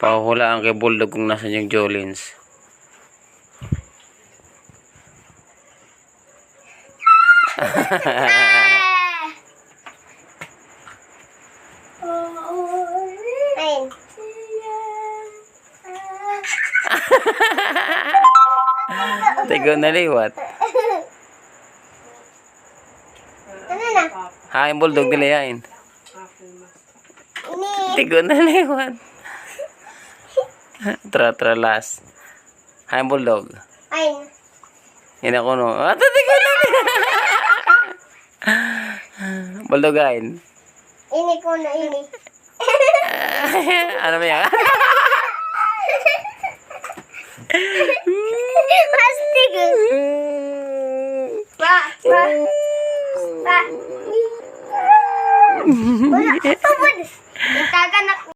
Pahuhulaan kay Bulldog kung nasan yung Jolins. Ayun. Tigo na liwat. Ano na? Hain Bulldog nila yain. Ini. Tigo na liwat. Tratralas. Hain Bulldog. Ayun. Yan ako no. Tigo na liwat. Bulldog hain. Ini ko na ini. Ano ba yan? Plastic. Pa. Wala. Tubod. Itagan ako.